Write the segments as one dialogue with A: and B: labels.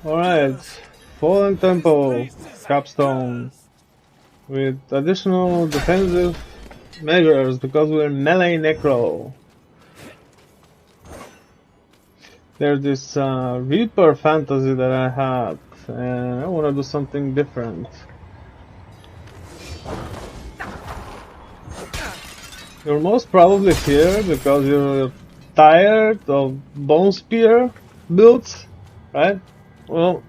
A: Alright, Fallen Temple, Capstone, with additional defensive measures because we're melee necro. There's this Reaper fantasy that I had, and I want to do something different. You're most probably here because you're tired of Bone Spear builds, right? Well,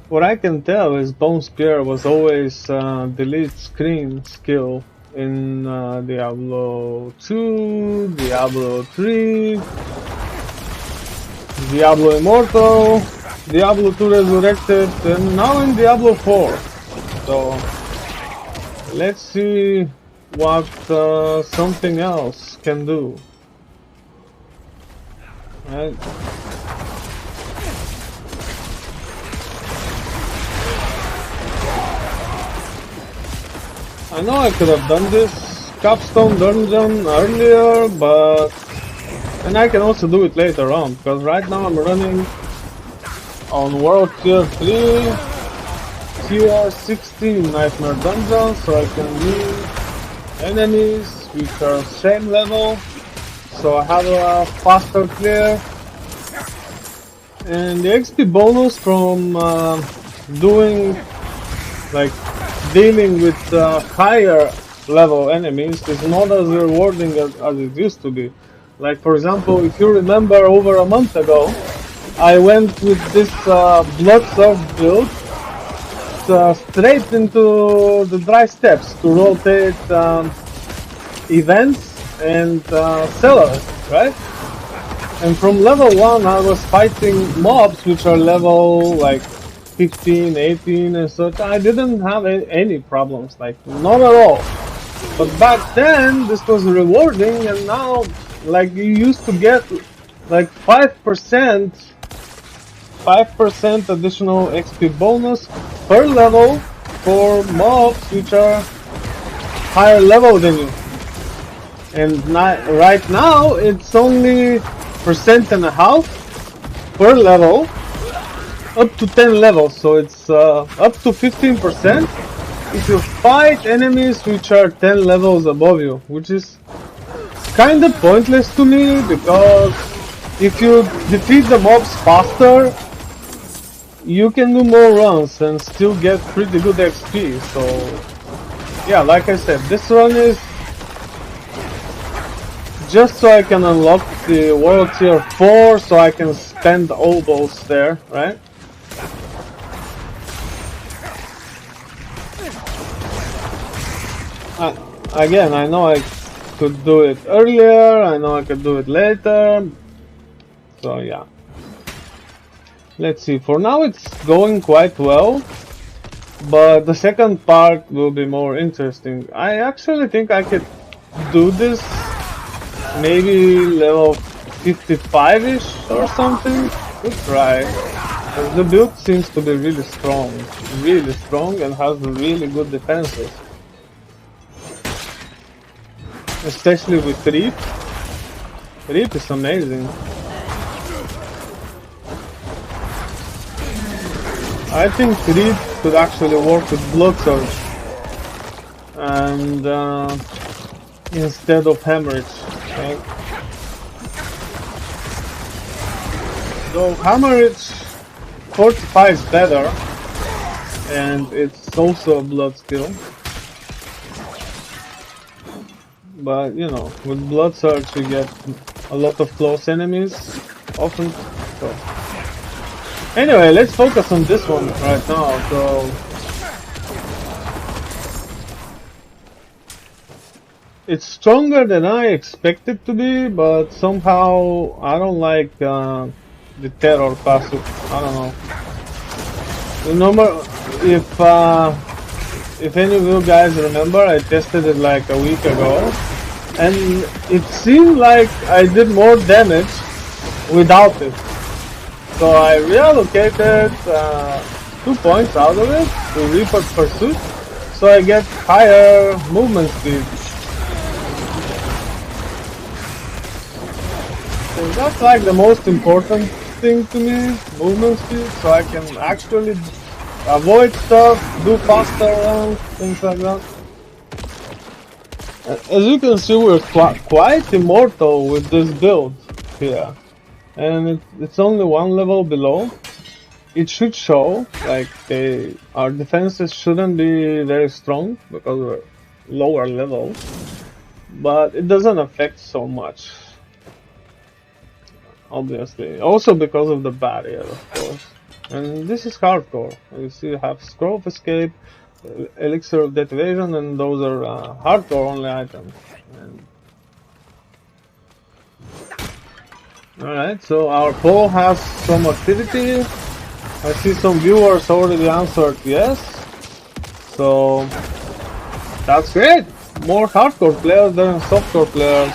A: what I can tell is Bone Spear was always delete screen skill in Diablo 2, Diablo 3, Diablo Immortal, Diablo 2 Resurrected, and now in Diablo 4. So let's see what something else can do. Right? I know I could have done this Capstone dungeon earlier, but and I can also do it later on, because right now I'm running on World Tier 3 Tier 16 Nightmare Dungeon, so I can use enemies which are same level, so I have a faster clear. And the XP bonus from doing, like, dealing with higher level enemies is not as rewarding as it used to be. Like, for example, if you remember, over a month ago I went with this Blood Surge build straight into the dry steppes to rotate events and sellers, right? And from level 1 I was fighting mobs which are level like 15, 18 and such. I didn't have any problems, like not at all. But back then this was rewarding, and now like you used to get like 5% additional XP bonus per level for mobs which are higher level than you. And right now it's only 1.5% per level up to 10 levels, so it's up to 15% if you fight enemies which are 10 levels above you, which is kind of pointless to me, because if you defeat the mobs faster you can do more runs and still get pretty good XP. So yeah, like I said, this run is just so I can unlock the World Tier 4, so I can spend oboes there, right? Again, I know I could do it earlier, I know I could do it later, so yeah. Let's see, for now it's going quite well, but the second part will be more interesting. I actually think I could do this maybe level 55-ish or something. Good try. The build seems to be really strong and has really good defenses. Especially with Reap. Reap is amazing. I think Reap could actually work with Blood Surge and instead of Hemorrhage, right? So Hemorrhage fortifies better, and it's also a blood skill. But you know, with Blood Surge you get a lot of close enemies often. So anyway, let's focus on this one right now. So it's stronger than I expected to be, but somehow I don't like the terror passive. I don't know. Remember, if any of you guys remember, I tested it like a week ago, and it seemed like I did more damage without it. So I reallocated 2 points out of it to Reaper Pursuit, so I get higher movement speed. So that's like the most important thing to me, movement speed, so I can actually avoid stuff, do faster runs, things like that. As you can see, we're quite immortal with this build here. And it's only one level below. It should show, like, our defenses shouldn't be very strong because we're lower level. But it doesn't affect so much. Obviously. Also because of the barrier, of course. And this is hardcore. You see, you have Scroll of Escape, Elixir of Death Evasion, and those are hardcore only items. Alright, so our poll has some activity. I see some viewers already answered yes. So that's great! More hardcore players than softcore players.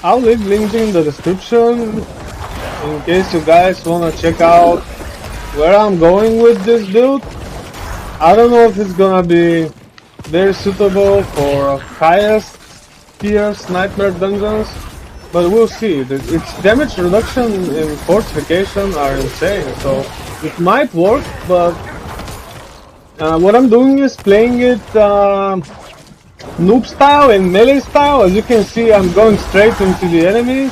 A: I'll leave links in the description in case you guys wanna check out where I'm going with this build. I don't know if it's gonna be very suitable for highest tiers nightmare dungeons, but we'll see. Its damage reduction and fortification are insane, so it might work, but what I'm doing is playing it noob style and melee style. As you can see, I'm going straight into the enemies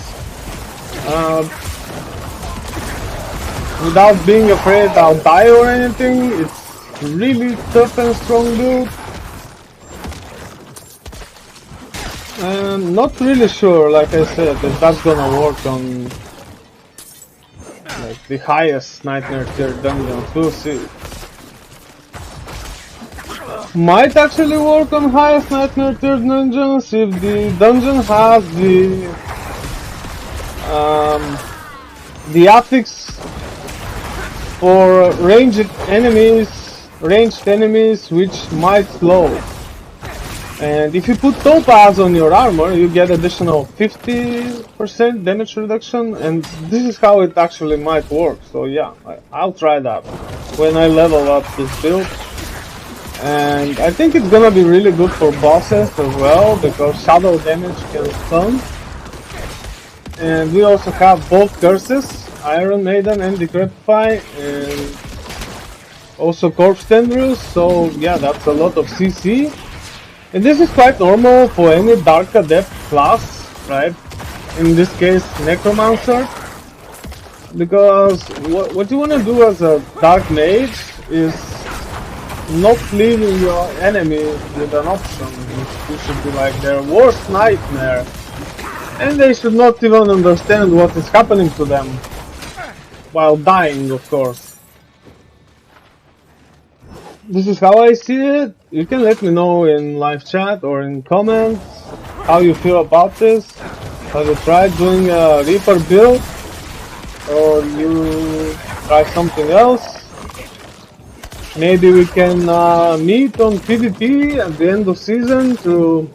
A: without being afraid I'll die or anything. It's really tough and strong build. I'm not really sure, like I said, if that's gonna work on like the highest nightmare tier dungeons. We'll see. Might actually work on highest nightmare tier dungeons if the dungeon has the affix for ranged enemies which might slow. And if you put topaz on your armor, you get additional 50% damage reduction, and this is how it actually might work. So yeah, I'll try that when I level up this build. And I think it's gonna be really good for bosses as well, because shadow damage can stun. And we also have both curses, Iron Maiden and Decrepify, and also Corpse Tendrils, so yeah, that's a lot of CC. And this is quite normal for any Dark Adept class, right? In this case, Necromancer. Because what you want to do as a Dark Mage is not leaving your enemy with an option. You should be like their worst nightmare. And they should not even understand what is happening to them. While dying, of course. This is how I see it. You can let me know in live chat or in comments how you feel about this. Have you tried doing a Reaper build? Or you try something else? Maybe we can meet on PvP at the end of season to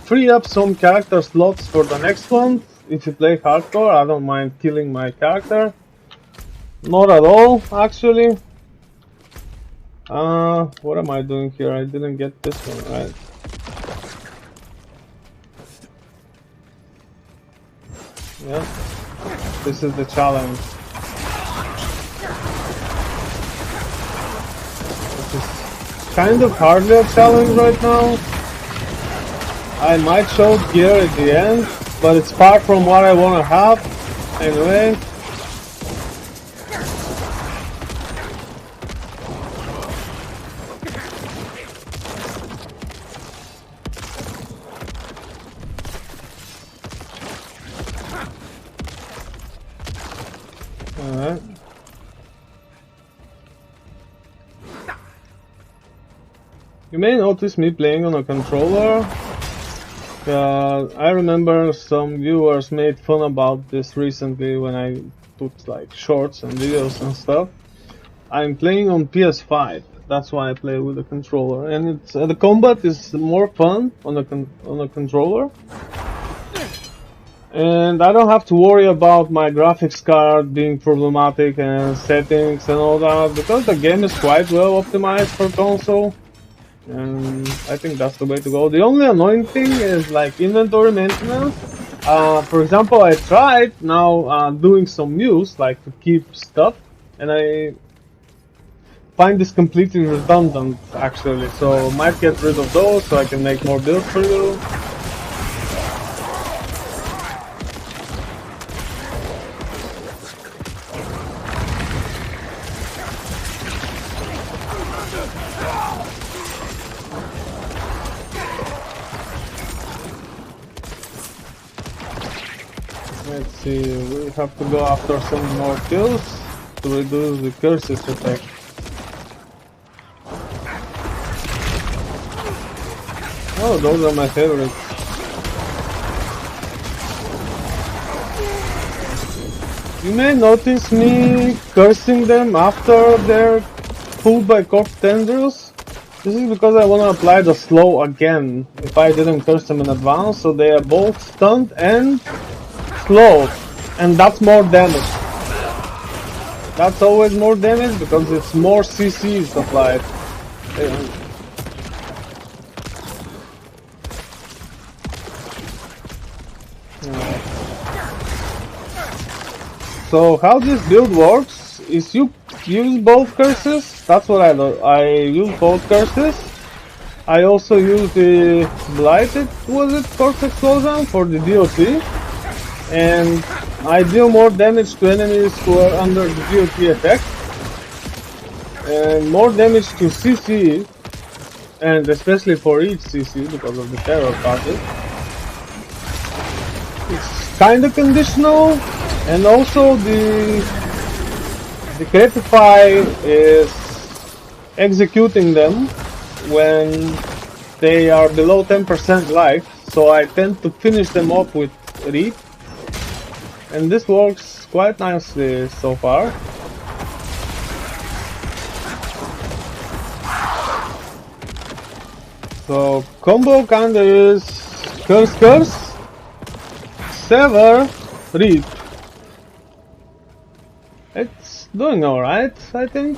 A: free up some character slots for the next one. If you play hardcore, I don't mind killing my character. Not at all, actually. What am I doing here? I didn't get this one right. Yeah, this is the challenge. This is kind of hardly a challenge right now. I might show gear at the end, but it's far from what I want to have. Anyway. Alright. You may notice me playing on a controller. I remember some viewers made fun about this recently when I put like shorts and videos and stuff. I'm playing on PS5. That's why I play with a controller, and it's the combat is more fun on a controller. And I don't have to worry about my graphics card being problematic and settings and all that, because the game is quite well optimized for console. And I think that's the way to go. The only annoying thing is like inventory maintenance. For example, I tried now doing some use, like to keep stuff, and I find this completely redundant actually. So might get rid of those so I can make more builds for you. Let's see, we have to go after some more kills to reduce the curses effect. Oh, those are my favorites. You may notice me cursing them after they're pulled by corpse tendrils. This is because I want to apply the slow again, if I didn't curse them in advance, so they are both stunned and slow, and that's more damage. That's always more damage because it's more CCs applied. So how this build works is you use both curses. That's what I do. I use both curses. I also use the blighted, was it, corpse explosion for the DOT. And I deal more damage to enemies who are under the DOT effect, and more damage to CC, and especially for each CC because of the terror causes. It's kinda conditional, and also the Creatify is executing them when they are below 10% life, so I tend to finish them off with Reap. And this works quite nicely so far. So combo kinda is curse, sever, reap. It's doing alright, I think.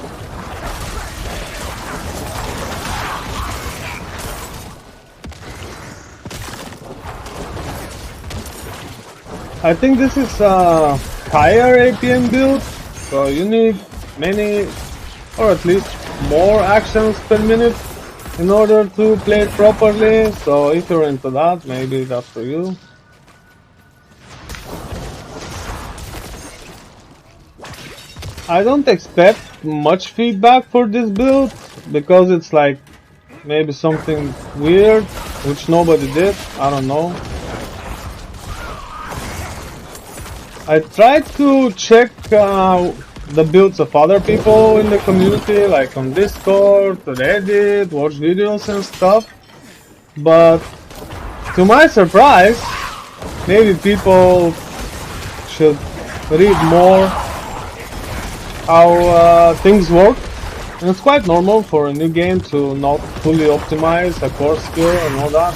A: I think this is a higher APM build, so you need many, or at least more actions per minute in order to play it properly, so if you're into that, maybe that's for you. I don't expect much feedback for this build, because it's like maybe something weird, which nobody did, I don't know. I tried to check the builds of other people in the community, like on Discord, Reddit, watch videos and stuff, but to my surprise, maybe people should read more how things work, and it's quite normal for a new game to not fully optimize a core skill and all that,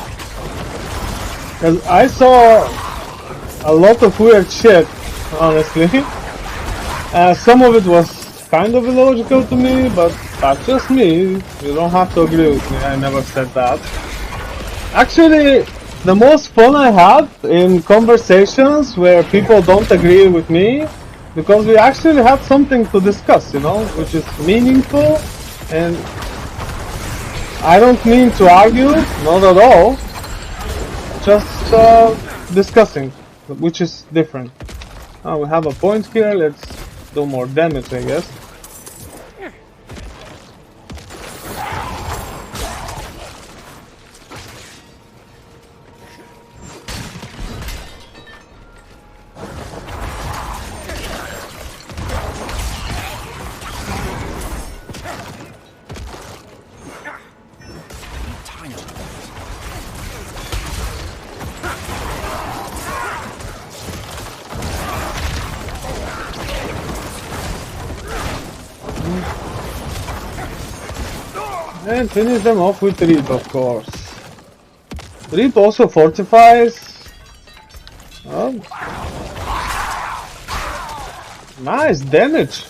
A: because I saw a lot of weird shit, honestly. Some of it was kind of illogical to me, but that's just me. You don't have to agree with me, I never said that. Actually, the most fun I had in conversations where people don't agree with me, because we actually had something to discuss, you know, which is meaningful, and I don't mean to argue, not at all, just discussing, which is different. Oh, we have a point here, let's do more damage, I guess. And finish them off with Reap, of course. Reap also fortifies. Oh. Nice damage.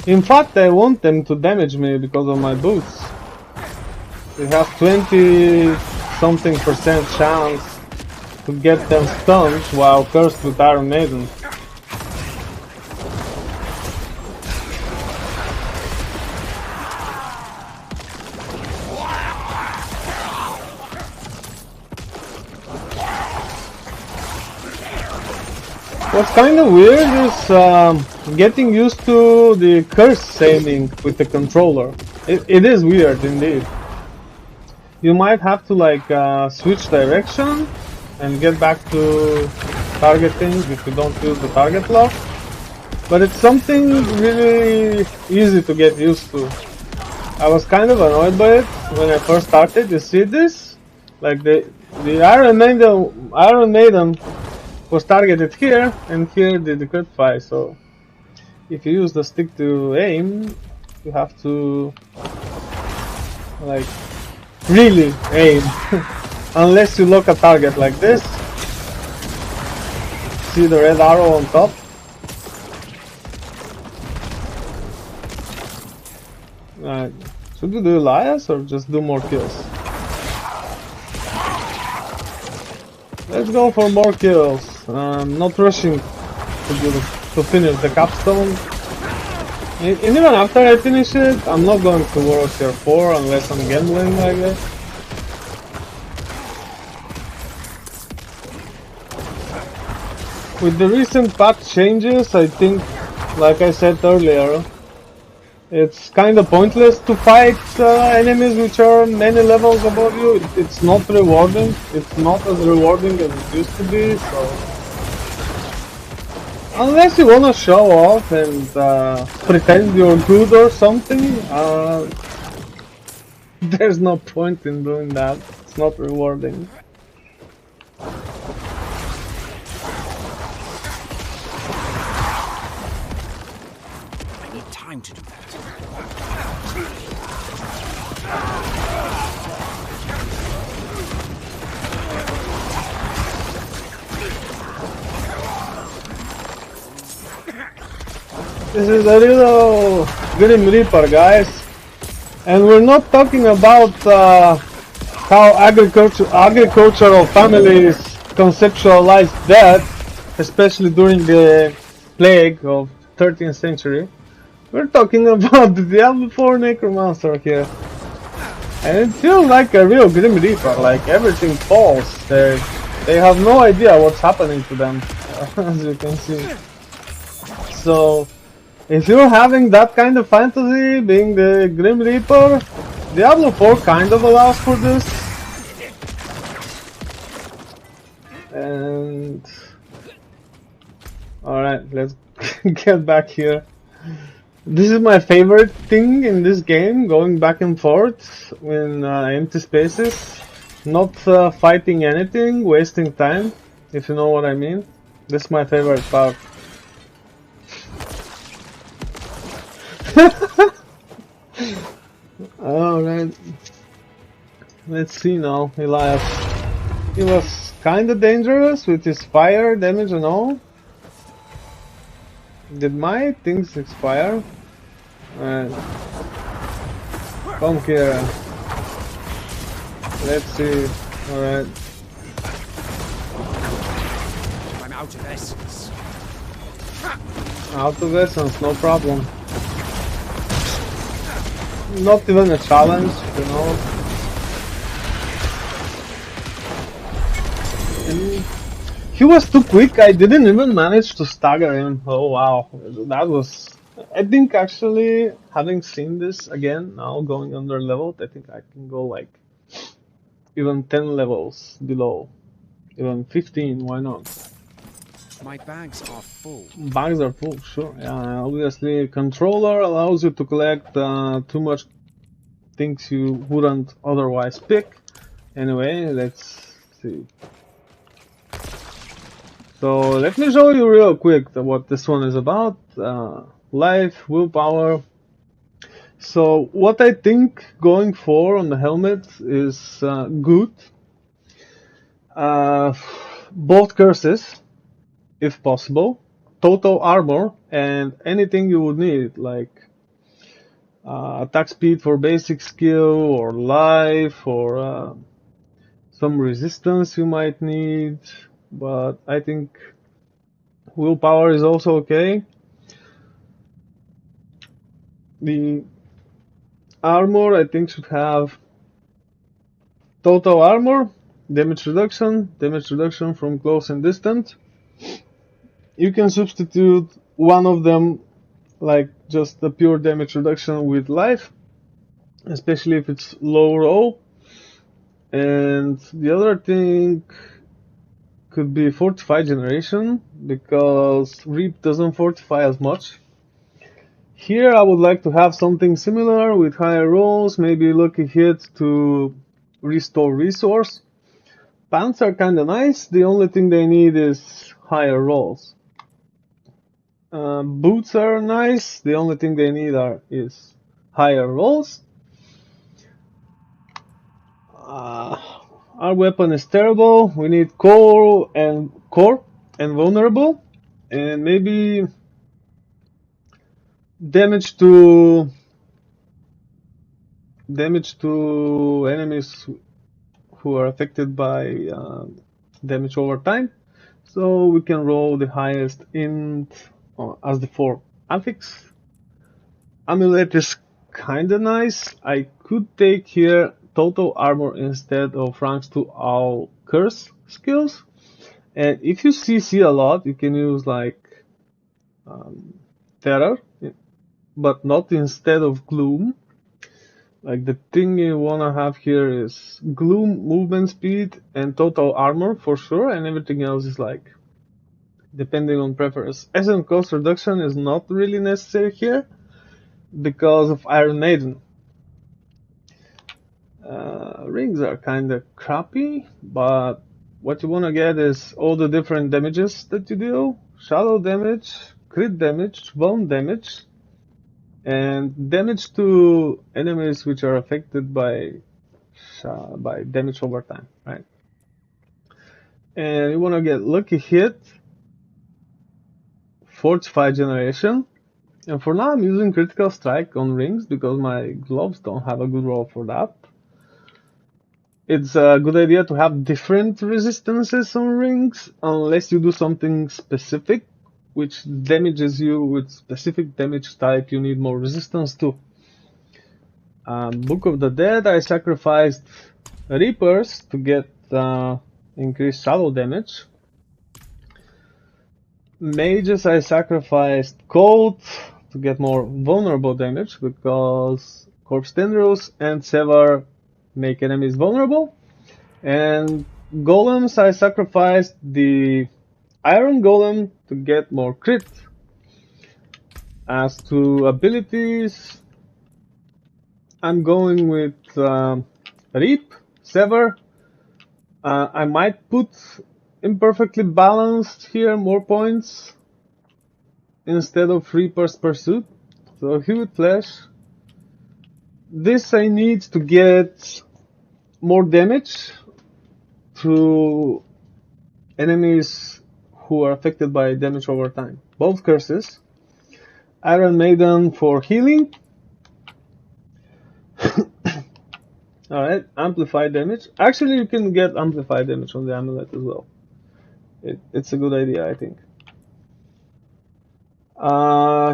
A: In fact, I want them to damage me because of my boots. They have 20-something% chance to get them stunned while cursed with Iron Maiden. What's kind of weird is getting used to the curse aiming with the controller. It is weird indeed. You might have to like switch direction and get back to targeting if you don't use the target lock. But it's something really easy to get used to. I was kind of annoyed by it when I first started. You see this? Like the Iron Maiden was targeted here, and here the crit fire. So if you use the stick to aim, you have to like really aim. Unless you lock a target like this. See the red arrow on top? Should we do Elias or just do more kills? Let's go for more kills. Not rushing to finish the capstone. And even after I finish it, I'm not going to World Tier 4 unless I'm gambling like this. With the recent patch changes, I think, like I said earlier, it's kind of pointless to fight enemies which are many levels above you. It's not rewarding. It's not as rewarding as it used to be, so... Unless you wanna show off and pretend you're good or something, there's no point in doing that. It's not rewarding.
B: I need time to do that.
A: This is a little Grim Reaper, guys, and we're not talking about how agricultural families conceptualized death, especially during the plague of 13th century. We're talking about the Diablo 4 necromancer here, and it feels like a real Grim Reaper. Like everything falls. They have no idea what's happening to them, as you can see. So, if you're having that kind of fantasy, being the Grim Reaper, Diablo 4 kind of allows for this. And... Alright, let's get back here. This is my favorite thing in this game, going back and forth in empty spaces. Not fighting anything, wasting time, if you know what I mean. This is my favorite part. Alright, let's see now, Elias. He was kinda dangerous with his fire damage and all. Did my things expire? Alright. Come here. Let's see. Alright.
B: I'm out of essence.
A: Out of essence, no problem. Not even a challenge, you know. And he was too quick, I didn't even manage to stagger him. Oh wow, that was... I think actually, having seen this again, now going under leveled, I think I can go like even 10 levels below. Even 15, why not?
B: My bags are full.
A: Bags are full, sure. Yeah, obviously, controller allows you to collect too much things you wouldn't otherwise pick. Anyway, let's see. So let me show you real quick what this one is about. Life, willpower, So what I think going for on the helmet is good. Both curses, if possible, total armor, and anything you would need, like attack speed for basic skill, or life, or some resistance you might need. But I think willpower is also okay. The armor, I think, should have total armor, damage reduction from close and distant. You can substitute one of them, like just the pure damage reduction, with life, especially if it's low roll. And the other thing could be fortify generation, because Reap doesn't fortify as much. Here I would like to have something similar with higher rolls, maybe lucky hit to restore resource. Pants are kinda nice, the only thing they need is higher rolls. Boots are nice, the only thing they need is higher rolls. Our weapon is terrible, we need core and vulnerable, and maybe damage to enemies who are affected by damage over time. So we can roll the highest int as the 4 affix. Amulet is kinda nice. I could take here total armor instead of ranks to all curse skills. And if you CC a lot, you can use like terror, but not instead of gloom. Like the thing you wanna have here is gloom, movement speed, and total armor for sure, and everything else is like depending on preference. Essence cost reduction is not really necessary here because of Iron Maiden. Rings are kinda crappy, but what you wanna get is all the different damages that you deal: shadow damage, crit damage, bone damage, and damage to enemies which are affected by damage over time, right? And you wanna get lucky hit, fortify generation, and for now I'm using critical strike on rings because my gloves don't have a good roll for that. It's a good idea to have different resistances on rings unless you do something specific which damages you with specific damage type you need more resistance to. Book of the Dead, I sacrificed Reapers to get increased shadow damage. Mages, I sacrificed Cold to get more vulnerable damage because Corpse Tendrils and Sever make enemies vulnerable. And Golems, I sacrificed the Iron Golem to get more crit. As to abilities, I'm going with Reap, Sever. I might put Imperfectly Balanced here, more points, instead of Reaper's Pursuit. So Hewitt Flash. This I need to get more damage to enemies who are affected by damage over time. Both curses. Iron Maiden for healing. Alright, amplified damage. Actually, you can get amplified damage on the amulet as well. It's a good idea, I think.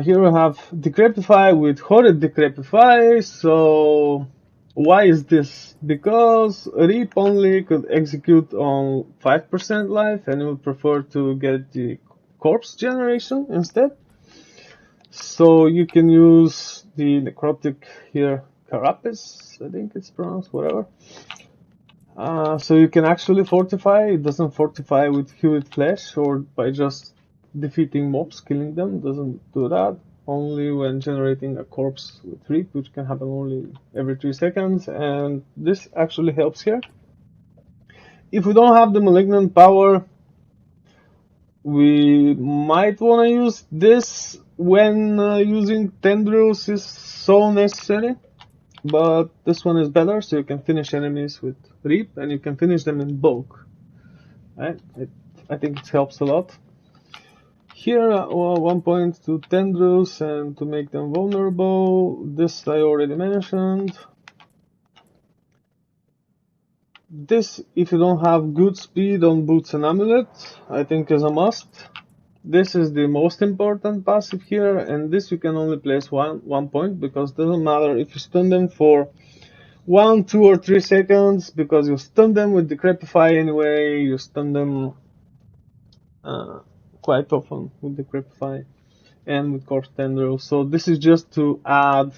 A: Here we have Decrepify with Horrid Decrepify. So why is this? Because Reap only could execute on 5% life, and you would prefer to get the corpse generation instead. So you can use the necrotic here, Carapace, I think it's pronounced, whatever. So you can actually fortify. It doesn't fortify with Hewitt Flash or by just defeating mobs, killing them. It doesn't do that. Only when generating a corpse with Reap, which can happen only every 3 seconds, and this actually helps here. If we don't have the malignant power, We might want to use this when using tendrils is so necessary, but this one is better, so you can finish enemies with Reap and you can finish them in bulk. Right? I think it helps a lot. Here, 1 point to tendrils and to make them vulnerable. This I already mentioned. This, if you don't have good speed on Boots and Amulet, I think is a must. This is the most important passive here, and this you can only place one point, because it doesn't matter if you stun them for 1, 2, or 3 seconds, because you stun them with Decrepify anyway, you stun them quite often with Decrepify and with Corpse Tendril. So this is just to add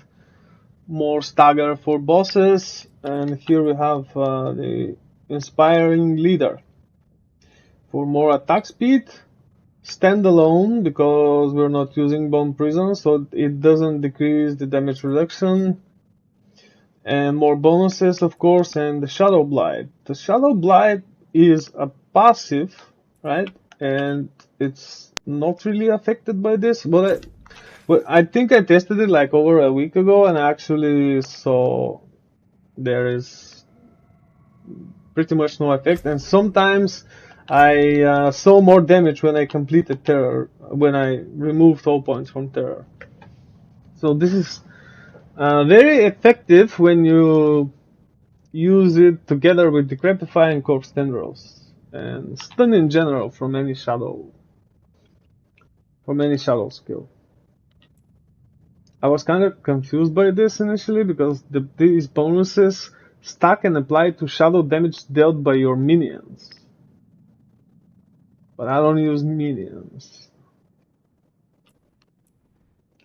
A: more stagger for bosses, and here we have the Inspiring Leader for more attack speed. Standalone, because we're not using Bone Prison, so it doesn't decrease the damage reduction. And more bonuses, of course, and the Shadow Blight. The Shadow Blight is a passive, right? And it's not really affected by this, but I think I tested it like over a week ago, and I actually saw there is pretty much no effect, and sometimes I saw more damage when I completed Terror, when I removed all points from Terror. So this is very effective when you use it together with Decrepify and Corpse Tendrils, and Stun in general from any shadow skill. I was kind of confused by this initially, because these bonuses stack and apply to shadow damage dealt by your minions. But I don't use minions.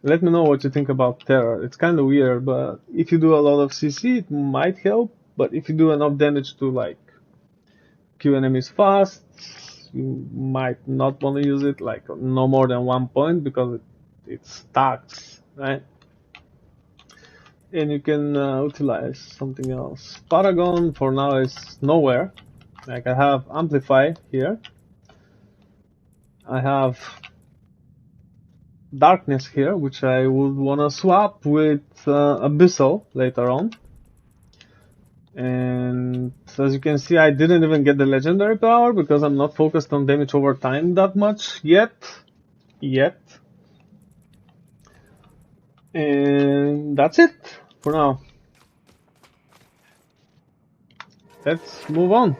A: Let me know what you think about Terror. It's kind of weird, but if you do a lot of CC, it might help. But if you do enough damage to like kill enemies fast, you might not want to use it, like no more than 1 point, because it stacks, right? And you can utilize something else. Paragon for now is nowhere. Like, I have Amplify here. I have Darkness here, which I would want to swap with Abyssal later on. And as you can see, I didn't even get the legendary power, because I'm not focused on damage over time that much yet. And that's it for now. Let's move on.